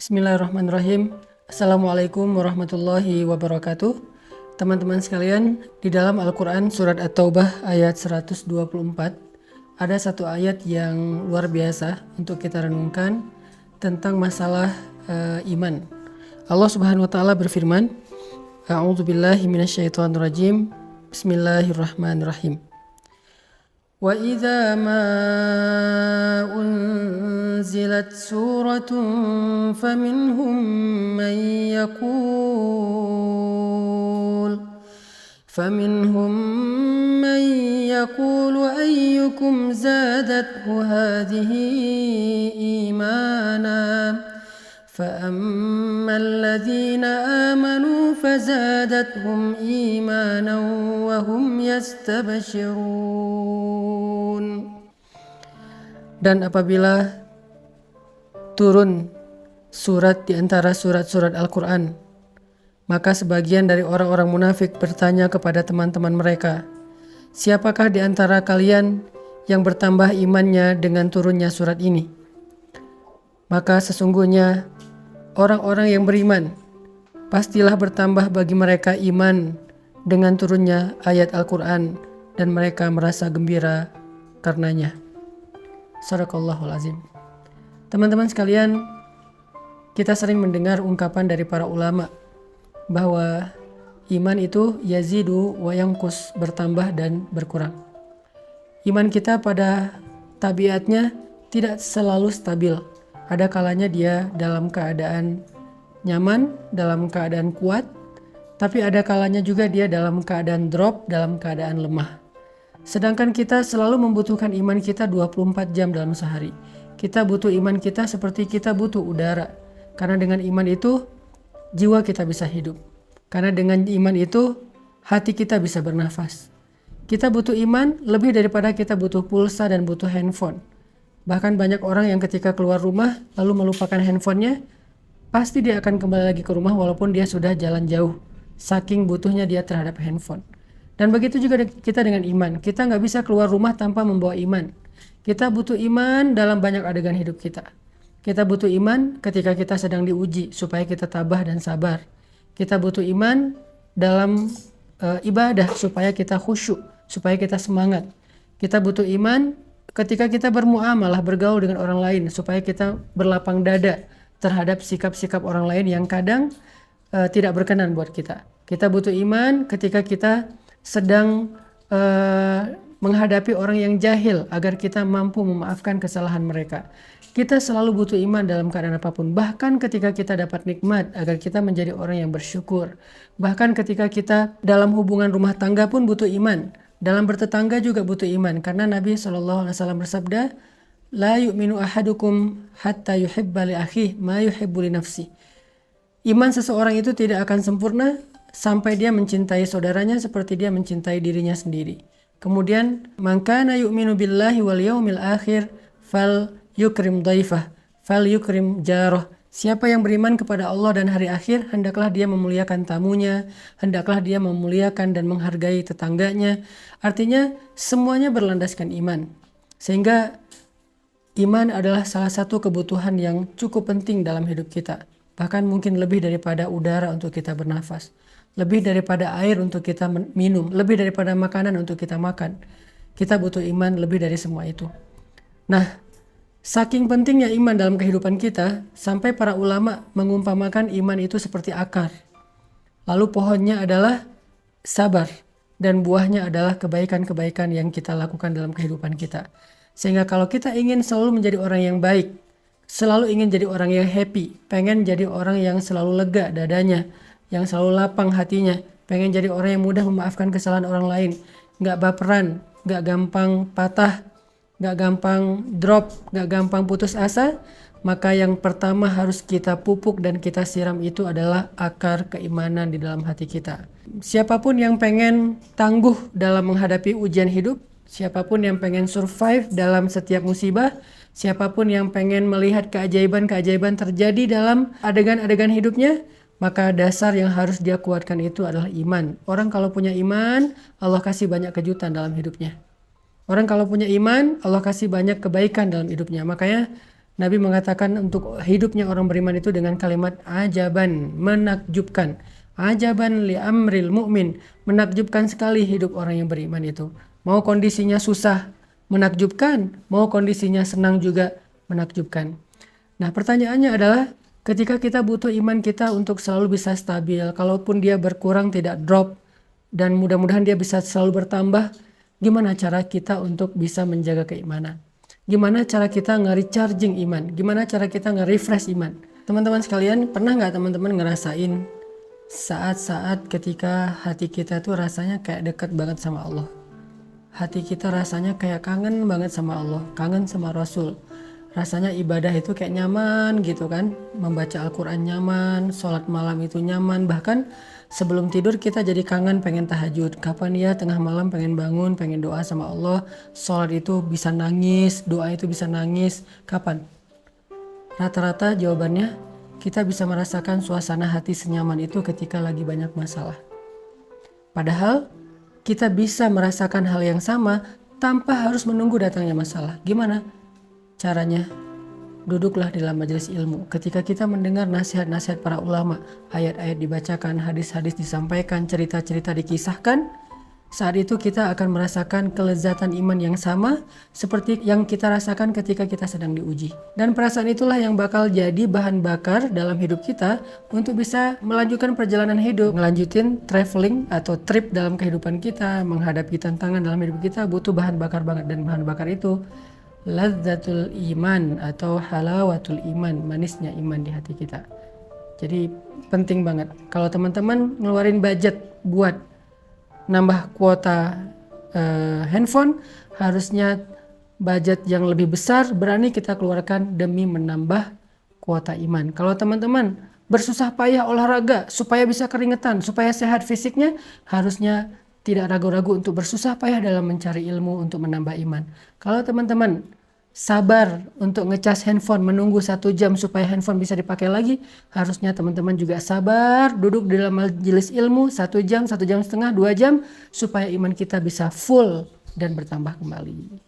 Bismillahirrahmanirrahim. Assalamualaikum warahmatullahi wabarakatuh. Teman-teman sekalian, di dalam Al-Quran surat At-Taubah ayat 124 ada satu ayat yang luar biasa untuk kita renungkan tentang masalah iman. Allah Subhanahu wa taala berfirman, A'udzubillahi minasyaitonirrajim. Bismillahirrahmanirrahim. Wa idza ma unzilat suratun faminhum man yaqulu ayyukum zadathu hadhihi imana فأما الذين آمنوا فزادتهم إيمانا وهم يستبشرون. Dan apabila turun surat di antara surat-surat Al-Quran, maka sebagian dari orang-orang munafik bertanya kepada teman-teman mereka, siapakah di antara kalian yang bertambah imannya dengan turunnya surat ini? Maka sesungguhnya orang-orang yang beriman pastilah bertambah bagi mereka iman dengan turunnya ayat Al-Quran dan mereka merasa gembira karenanya. Shadaqallahul azim. Teman-teman sekalian, kita sering mendengar ungkapan dari para ulama bahwa iman itu yazidu wa yanqus, bertambah dan berkurang. Iman kita pada tabiatnya tidak selalu stabil. Ada kalanya dia dalam keadaan nyaman, dalam keadaan kuat, tapi ada kalanya juga dia dalam keadaan drop, dalam keadaan lemah. Sedangkan kita selalu membutuhkan iman kita 24 jam dalam sehari. Kita butuh iman kita seperti kita butuh udara. Karena dengan iman itu, jiwa kita bisa hidup. Karena dengan iman itu, hati kita bisa bernafas. Kita butuh iman lebih daripada kita butuh pulsa dan butuh handphone. Bahkan banyak orang yang ketika keluar rumah lalu melupakan handphonenya, pasti dia akan kembali lagi ke rumah walaupun dia sudah jalan jauh. Saking butuhnya dia terhadap handphone. Dan begitu juga kita dengan iman. Kita nggak bisa keluar rumah tanpa membawa iman. Kita butuh iman dalam banyak adegan hidup kita. Kita butuh iman ketika kita sedang diuji supaya kita tabah dan sabar. Kita butuh iman dalam ibadah supaya kita khusyuk, supaya kita semangat. Kita butuh iman ketika kita bermuamalah, bergaul dengan orang lain supaya kita berlapang dada terhadap sikap-sikap orang lain yang kadang tidak berkenan buat kita. Kita butuh iman ketika kita sedang menghadapi orang yang jahil agar kita mampu memaafkan kesalahan mereka. Kita selalu butuh iman dalam keadaan apapun. Bahkan ketika kita dapat nikmat agar kita menjadi orang yang bersyukur. Bahkan ketika kita dalam hubungan rumah tangga pun butuh iman. Dalam bertetangga juga butuh iman, karena Nabi SAW bersabda, La yu'minu ahadukum hatta yuhibba li akhihi ma yuhibbu li nafsi. Iman seseorang itu tidak akan sempurna sampai dia mencintai saudaranya seperti dia mencintai dirinya sendiri. Kemudian, man kana yu'minu billahi wal yaumil akhir fal yukrim dhaifah, fal yukrim jarah. Siapa yang beriman kepada Allah dan hari akhir, hendaklah dia memuliakan tamunya, hendaklah dia memuliakan dan menghargai tetangganya. Artinya semuanya berlandaskan iman. Sehingga iman adalah salah satu kebutuhan yang cukup penting dalam hidup kita. Bahkan mungkin lebih daripada udara untuk kita bernafas. Lebih daripada air untuk kita minum. Lebih daripada makanan untuk kita makan. Kita butuh iman lebih dari semua itu. Nah, saking pentingnya iman dalam kehidupan kita, sampai para ulama mengumpamakan iman itu seperti akar. Lalu pohonnya adalah sabar, dan buahnya adalah kebaikan-kebaikan yang kita lakukan dalam kehidupan kita. Sehingga kalau kita ingin selalu menjadi orang yang baik, selalu ingin jadi orang yang happy, pengen jadi orang yang selalu lega dadanya, yang selalu lapang hatinya, pengen jadi orang yang mudah memaafkan kesalahan orang lain, gak baperan, gak gampang patah, gak gampang drop, gak gampang putus asa, maka yang pertama harus kita pupuk dan kita siram itu adalah akar keimanan di dalam hati kita. Siapapun yang pengen tangguh dalam menghadapi ujian hidup, siapapun yang pengen survive dalam setiap musibah, siapapun yang pengen melihat keajaiban-keajaiban terjadi dalam adegan-adegan hidupnya, maka dasar yang harus dia kuatkan itu adalah iman. Orang kalau punya iman, Allah kasih banyak kejutan dalam hidupnya. Orang kalau punya iman, Allah kasih banyak kebaikan dalam hidupnya. Makanya Nabi mengatakan untuk hidupnya orang beriman itu dengan kalimat ajaban, menakjubkan. Ajaban li amril mu'min, menakjubkan sekali hidup orang yang beriman itu. Mau kondisinya susah, menakjubkan. Mau kondisinya senang juga, menakjubkan. Nah, pertanyaannya adalah ketika kita butuh iman kita untuk selalu bisa stabil, kalaupun dia berkurang tidak drop, dan mudah-mudahan dia bisa selalu bertambah, gimana cara kita untuk bisa menjaga keimanan? Gimana cara kita nge-recharging iman? Gimana cara kita nge-refresh iman? Teman-teman sekalian, pernah nggak teman-teman ngerasain saat-saat ketika hati kita tuh rasanya kayak dekat banget sama Allah? Hati kita rasanya kayak kangen banget sama Allah, kangen sama Rasul. Rasanya ibadah itu kayak nyaman gitu kan. Membaca Al-Quran nyaman, sholat malam itu nyaman. Bahkan sebelum tidur kita jadi kangen pengen tahajud. Kapan ya tengah malam pengen bangun, pengen doa sama Allah. Sholat itu bisa nangis, doa itu bisa nangis. Kapan? Rata-rata jawabannya kita bisa merasakan suasana hati senyaman itu ketika lagi banyak masalah. Padahal kita bisa merasakan hal yang sama tanpa harus menunggu datangnya masalah. Gimana caranya? Duduklah dalam majelis ilmu. Ketika kita mendengar nasihat-nasihat para ulama, ayat-ayat dibacakan, hadis-hadis disampaikan, cerita-cerita dikisahkan, saat itu kita akan merasakan kelezatan iman yang sama seperti yang kita rasakan ketika kita sedang diuji. Dan perasaan itulah yang bakal jadi bahan bakar dalam hidup kita untuk bisa melanjutkan perjalanan hidup, melanjutin traveling atau trip dalam kehidupan kita, menghadapi tantangan dalam hidup kita butuh bahan bakar banget. Dan bahan bakar itu lazzatul iman atau halawatul iman, manisnya iman di hati kita. Jadi penting banget kalau teman-teman ngeluarin budget buat nambah kuota handphone, harusnya budget yang lebih besar berani kita keluarkan demi menambah kuota iman. Kalau teman-teman bersusah payah olahraga supaya bisa keringetan, supaya sehat fisiknya, harusnya tidak ragu-ragu untuk bersusah payah dalam mencari ilmu untuk menambah iman. Kalau teman-teman sabar untuk ngecas handphone, menunggu 1 jam supaya handphone bisa dipakai lagi, harusnya teman-teman juga sabar duduk di dalam majelis ilmu 1 jam, 1 jam setengah, 2 jam supaya iman kita bisa full dan bertambah kembali.